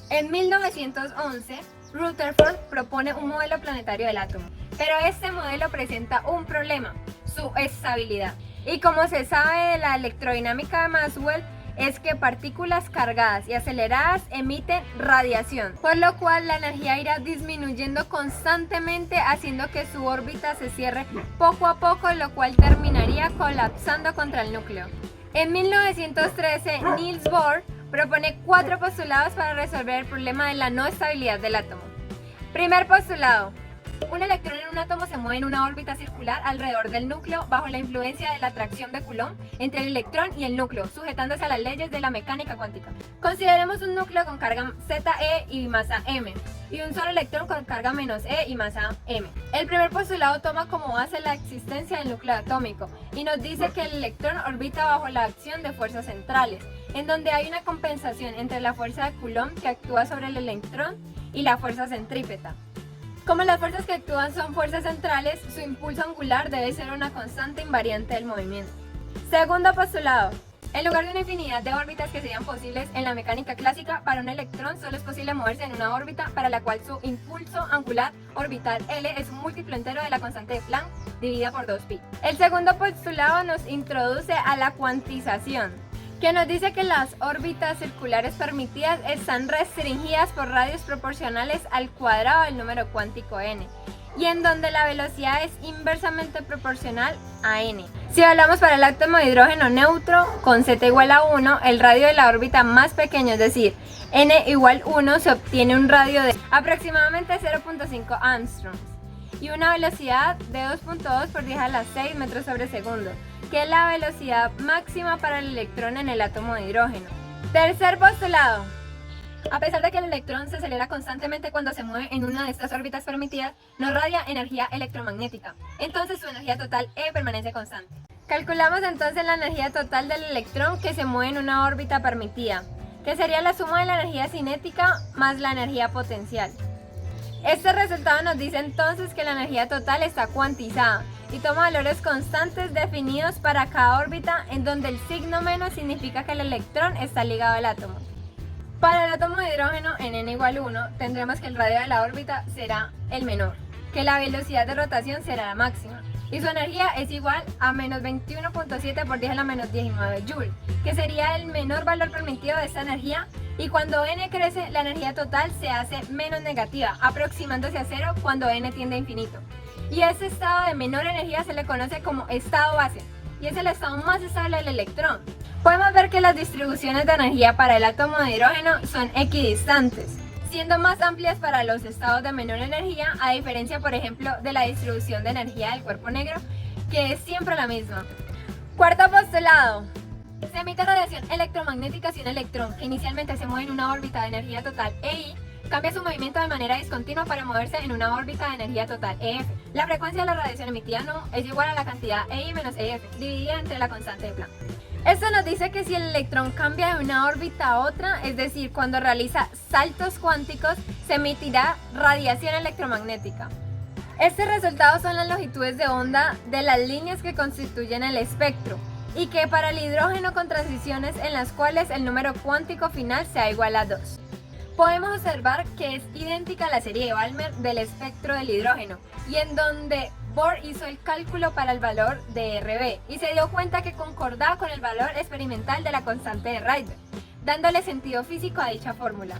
En 1911, Rutherford propone un modelo planetario del átomo, pero este modelo presenta un problema, su estabilidad. Y como se sabe de la electrodinámica de Maxwell, es que partículas cargadas y aceleradas emiten radiación, por lo cual la energía irá disminuyendo constantemente, haciendo que su órbita se cierre poco a poco, lo cual terminaría colapsando contra el núcleo. En 1913, Niels Bohr propone 4 postulados para resolver el problema de la no estabilidad del átomo. Primer postulado: un electrón en un átomo se mueve en una órbita circular alrededor del núcleo bajo la influencia de la atracción de Coulomb entre el electrón y el núcleo, sujetándose a las leyes de la mecánica cuántica. Consideremos un núcleo con carga Ze y masa m, y un solo electrón con carga -e y masa m. El primer postulado toma como base la existencia del núcleo atómico y nos dice que el electrón orbita bajo la acción de fuerzas centrales, en donde hay una compensación entre la fuerza de Coulomb que actúa sobre el electrón y la fuerza centrípeta. Como las fuerzas que actúan son fuerzas centrales, su impulso angular debe ser una constante invariante del movimiento. Segundo postulado: en lugar de una infinidad de órbitas que serían posibles en la mecánica clásica, para un electrón solo es posible moverse en una órbita para la cual su impulso angular orbital L es un múltiplo entero de la constante de Planck dividida por 2pi. El segundo postulado nos introduce a la cuantización, que nos dice que las órbitas circulares permitidas están restringidas por radios proporcionales al cuadrado del número cuántico n, y en donde la velocidad es inversamente proporcional a n. Si hablamos para el átomo de hidrógeno neutro, con z igual a 1, el radio de la órbita más pequeño, es decir, n igual 1, se obtiene un radio de aproximadamente 0.5 angstroms y una velocidad de 2.2 por 10 a la 6 metros sobre segundo, que es la velocidad máxima para el electrón en el átomo de hidrógeno. Tercer postulado: a pesar de que el electrón se acelera constantemente cuando se mueve en una de estas órbitas permitidas, no radia energía electromagnética, entonces su energía total E permanece constante. Calculamos entonces la energía total del electrón que se mueve en una órbita permitida, que sería la suma de la energía cinética más la energía potencial. Este resultado nos dice entonces que la energía total está cuantizada y toma valores constantes definidos para cada órbita, en donde el signo menos significa que el electrón está ligado al átomo. Para el átomo de hidrógeno en n igual 1 tendremos que el radio de la órbita será el menor, que la velocidad de rotación será la máxima y su energía es igual a menos 21.7 por 10 a la menos 19 Joule, que sería el menor valor permitido de esta energía, y cuando n crece la energía total se hace menos negativa, aproximándose a 0 cuando n tiende a infinito. Y ese estado de menor energía se le conoce como estado base, y es el estado más estable del electrón. Podemos ver que las distribuciones de energía para el átomo de hidrógeno son equidistantes, siendo más amplias para los estados de menor energía, a diferencia, por ejemplo, de la distribución de energía del cuerpo negro, que es siempre la misma. Cuarto postulado: se emite radiación electromagnética si un electrón, que inicialmente se mueve en una órbita de energía total EI, cambia su movimiento de manera discontinua para moverse en una órbita de energía total EF. La frecuencia de la radiación emitida no es igual a la cantidad EI menos EF, dividida entre la constante de Planck. Esto nos dice que si el electrón cambia de una órbita a otra, es decir, cuando realiza saltos cuánticos, se emitirá radiación electromagnética. Estos resultados son las longitudes de onda de las líneas que constituyen el espectro, y que para el hidrógeno con transiciones en las cuales el número cuántico final sea igual a 2. Podemos observar que es idéntica a la serie de Balmer del espectro del hidrógeno, y en donde Bohr hizo el cálculo para el valor de Rb y se dio cuenta que concordaba con el valor experimental de la constante de Rydberg, dándole sentido físico a dicha fórmula.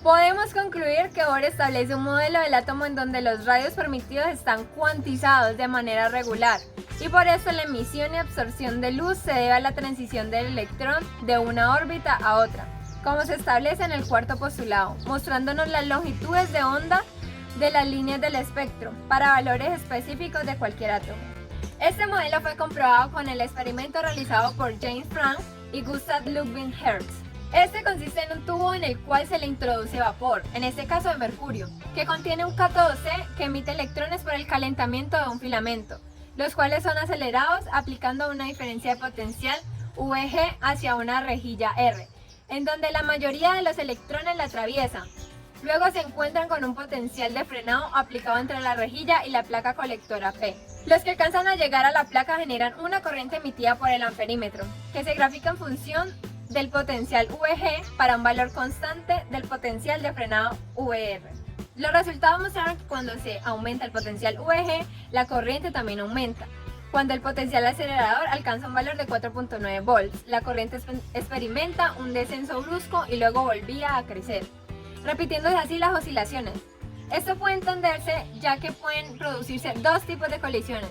Podemos concluir que Bohr establece un modelo del átomo en donde los radios permitidos están cuantizados de manera regular, y por eso la emisión y absorción de luz se debe a la transición del electrón de una órbita a otra, como se establece en el cuarto postulado, mostrándonos las longitudes de onda de las líneas del espectro para valores específicos de cualquier átomo. Este modelo fue comprobado con el experimento realizado por James Franck y Gustav Ludwig Hertz. Este consiste en un tubo en el cual se le introduce vapor, en este caso de mercurio, que contiene un cátodo C que emite electrones por el calentamiento de un filamento, los cuales son acelerados aplicando una diferencia de potencial VG hacia una rejilla R, en donde la mayoría de los electrones la atraviesan. Luego se encuentran con un potencial de frenado aplicado entre la rejilla y la placa colectora P. Los que alcanzan a llegar a la placa generan una corriente emitida por el amperímetro, que se grafica en función del potencial VG para un valor constante del potencial de frenado VR. Los resultados mostraron que cuando se aumenta el potencial VG, la corriente también aumenta. Cuando el potencial acelerador alcanza un valor de 4.9 volts, la corriente experimenta un descenso brusco y luego volvía a crecer, repitiéndose así las oscilaciones. Esto puede entenderse ya que pueden producirse dos tipos de colisiones.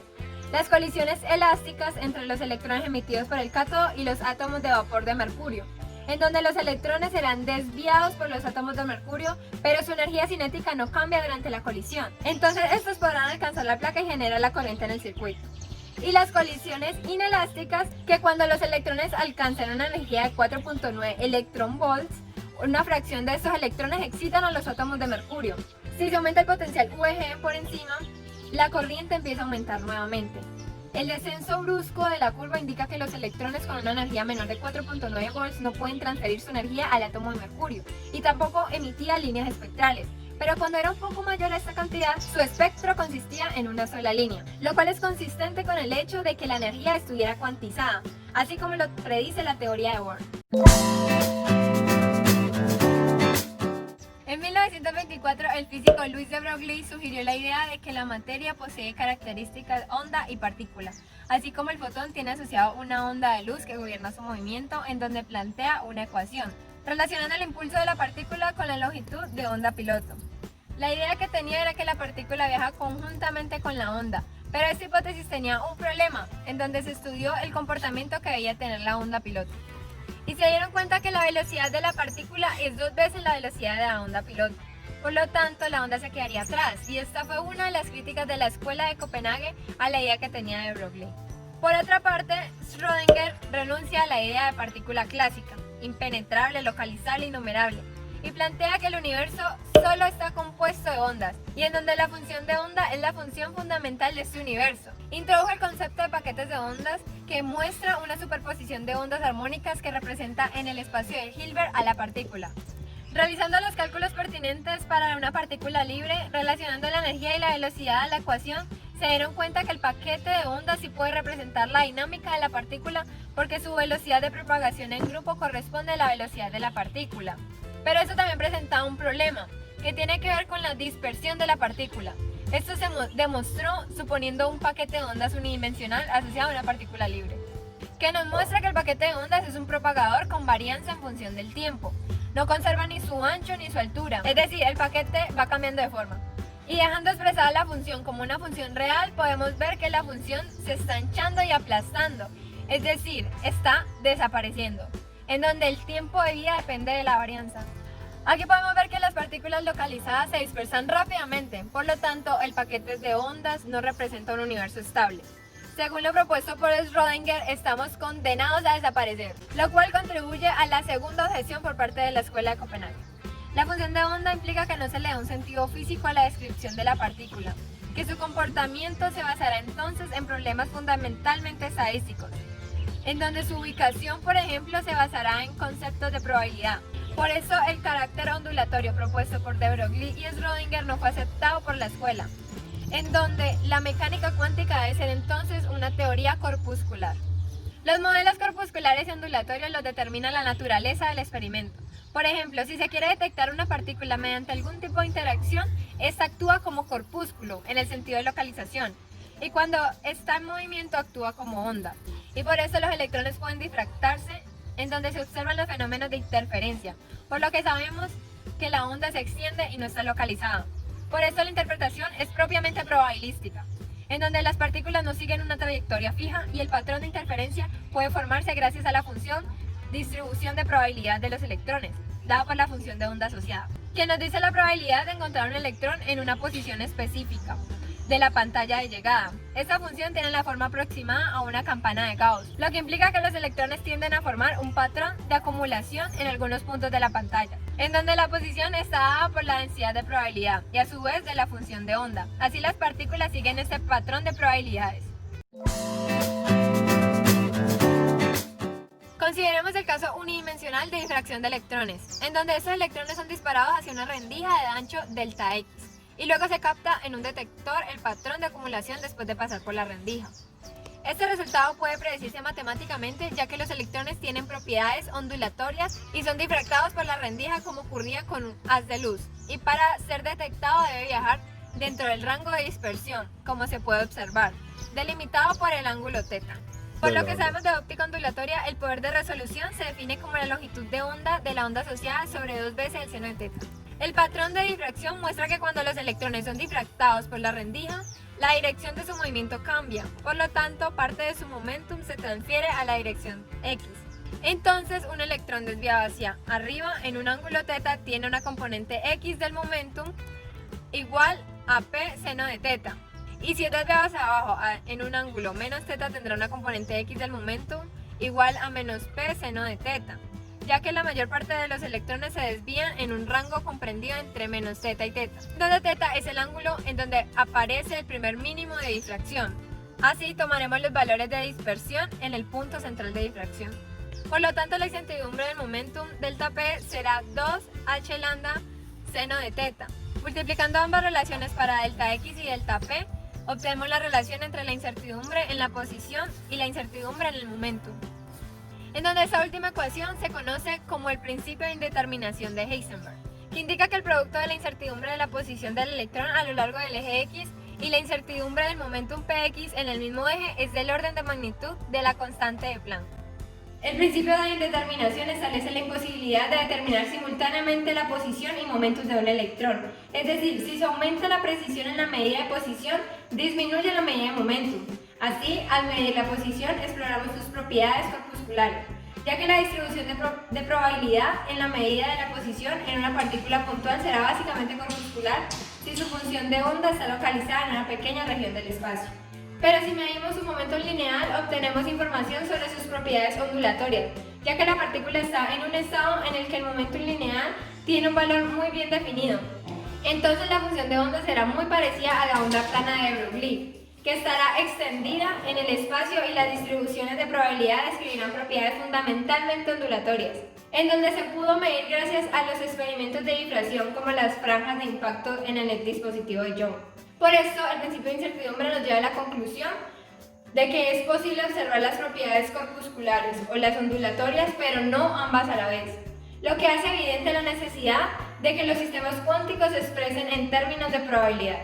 Las colisiones elásticas entre los electrones emitidos por el cátodo y los átomos de vapor de mercurio, en donde los electrones serán desviados por los átomos de mercurio, pero su energía cinética no cambia durante la colisión. Entonces estos podrán alcanzar la placa y generar la corriente en el circuito. Y las colisiones inelásticas, que cuando los electrones alcanzan una energía de 4.9 electronvolts, una fracción de estos electrones excitan a los átomos de mercurio. Si se aumenta el potencial VG por encima, la corriente empieza a aumentar nuevamente. El descenso brusco de la curva indica que los electrones con una energía menor de 4.9 volts no pueden transferir su energía al átomo de mercurio y tampoco emitía líneas espectrales. Pero cuando era un poco mayor esta cantidad, su espectro consistía en una sola línea, lo cual es consistente con el hecho de que la energía estuviera cuantizada, así como lo predice la teoría de Bohr. En 1924, el físico Louis de Broglie sugirió la idea de que la materia posee características onda y partícula, así como el fotón tiene asociado una onda de luz que gobierna su movimiento, en donde plantea una ecuación, relacionando el impulso de la partícula con la longitud de onda piloto. La idea que tenía era que la partícula viaja conjuntamente con la onda, pero esta hipótesis tenía un problema, en donde se estudió el comportamiento que debía tener la onda piloto. Y se dieron cuenta que la velocidad de la partícula es 2 veces la velocidad de la onda piloto. Por lo tanto, la onda se quedaría atrás, y esta fue una de las críticas de la escuela de Copenhague a la idea que tenía de Broglie. Por otra parte, Schrödinger renuncia a la idea de partícula clásica, impenetrable, localizable y numerable, y plantea que el universo solo está compuesto de ondas, y en donde la función de onda es la función fundamental de este universo. Introdujo el concepto de paquetes de ondas, que muestra una superposición de ondas armónicas que representa en el espacio de Hilbert a la partícula. Realizando los cálculos pertinentes para una partícula libre, relacionando la energía y la velocidad a la ecuación, se dieron cuenta que el paquete de ondas sí puede representar la dinámica de la partícula, porque su velocidad de propagación en grupo corresponde a la velocidad de la partícula. Pero eso también presentaba un problema, que tiene que ver con la dispersión de la partícula. Esto se demostró suponiendo un paquete de ondas unidimensional asociado a una partícula libre, que nos muestra que el paquete de ondas es un propagador con varianza en función del tiempo. No conserva ni su ancho ni su altura, es decir, el paquete va cambiando de forma. Y dejando expresada la función como una función real, podemos ver que la función se está hinchando y aplastando, es decir, está desapareciendo, en donde el tiempo de vida depende de la varianza. Aquí podemos ver que las partículas localizadas se dispersan rápidamente, por lo tanto el paquete de ondas no representa un universo estable. Según lo propuesto por Schrödinger, estamos condenados a desaparecer, lo cual contribuye a la segunda objeción por parte de la escuela de Copenhague. La función de onda implica que no se le da un sentido físico a la descripción de la partícula, que su comportamiento se basará entonces en problemas fundamentalmente estadísticos, en donde su ubicación, por ejemplo, se basará en conceptos de probabilidad. Por eso el carácter ondulatorio propuesto por de Broglie y Schrödinger no fue aceptado por la escuela, en donde la mecánica cuántica debe ser entonces una teoría corpuscular. Los modelos corpusculares y ondulatorios los determina la naturaleza del experimento. Por ejemplo, si se quiere detectar una partícula mediante algún tipo de interacción, esta actúa como corpúsculo en el sentido de localización, y cuando está en movimiento actúa como onda. Y por eso los electrones pueden difractarse, en donde se observan los fenómenos de interferencia, por lo que sabemos que la onda se extiende y no está localizada. Por eso la interpretación es propiamente probabilística, en donde las partículas no siguen una trayectoria fija y el patrón de interferencia puede formarse gracias a la función distribución de probabilidad de los electrones, dada por la función de onda asociada, que nos dice la probabilidad de encontrar un electrón en una posición específica de la pantalla de llegada. Esta función tiene la forma aproximada a una campana de Gauss, lo que implica que los electrones tienden a formar un patrón de acumulación en algunos puntos de la pantalla, en donde la posición está dada por la densidad de probabilidad y a su vez de la función de onda. Así las partículas siguen este patrón de probabilidades. Consideremos el caso unidimensional de difracción de electrones, en donde estos electrones son disparados hacia una rendija de ancho delta x, y luego se capta en un detector el patrón de acumulación después de pasar por la rendija. Este resultado puede predecirse matemáticamente, ya que los electrones tienen propiedades ondulatorias y son difractados por la rendija como ocurría con un haz de luz, y para ser detectado debe viajar dentro del rango de dispersión, como se puede observar, delimitado por el ángulo θ. Por lo que sabemos de óptica ondulatoria, el poder de resolución se define como la longitud de onda de la onda asociada sobre 2 veces el seno de θ. El patrón de difracción muestra que cuando los electrones son difractados por la rendija, la dirección de su movimiento cambia, por lo tanto parte de su momentum se transfiere a la dirección X. Entonces un electrón desviado hacia arriba en un ángulo θ tiene una componente X del momentum igual a P seno de θ. Y si es desviado hacia abajo en un ángulo menos θ tendrá una componente X del momentum igual a menos P seno de θ, ya que la mayor parte de los electrones se desvían en un rango comprendido entre menos θ y θ, donde θ es el ángulo en donde aparece el primer mínimo de difracción. Así tomaremos los valores de dispersión en el punto central de difracción. Por lo tanto, la incertidumbre del momentum delta P será 2h lambda seno de θ. Multiplicando ambas relaciones para delta X y delta P, obtenemos la relación entre la incertidumbre en la posición y la incertidumbre en el momentum, en donde esta última ecuación se conoce como el principio de indeterminación de Heisenberg, que indica que el producto de la incertidumbre de la posición del electrón a lo largo del eje X y la incertidumbre del momentum Px en el mismo eje es del orden de magnitud de la constante de Planck. El principio de indeterminación establece la imposibilidad de determinar simultáneamente la posición y momentum de un electrón. Es decir, si se aumenta la precisión en la medida de posición, disminuye la medida de momentum. Así, al medir la posición, exploramos sus propiedades corpusculares, ya que la distribución de probabilidad en la medida de la posición en una partícula puntual será básicamente corpuscular si su función de onda está localizada en una pequeña región del espacio. Pero si medimos su momento lineal, obtenemos información sobre sus propiedades ondulatorias, ya que la partícula está en un estado en el que el momento lineal tiene un valor muy bien definido. Entonces la función de onda será muy parecida a la onda plana de Broglie, que estará extendida en el espacio, y las distribuciones de probabilidad describirán propiedades fundamentalmente ondulatorias, en donde se pudo medir gracias a los experimentos de difracción como las franjas de impacto en el dispositivo de Young. Por esto, el principio de incertidumbre nos lleva a la conclusión de que es posible observar las propiedades corpusculares o las ondulatorias, pero no ambas a la vez, lo que hace evidente la necesidad de que los sistemas cuánticos se expresen en términos de probabilidad.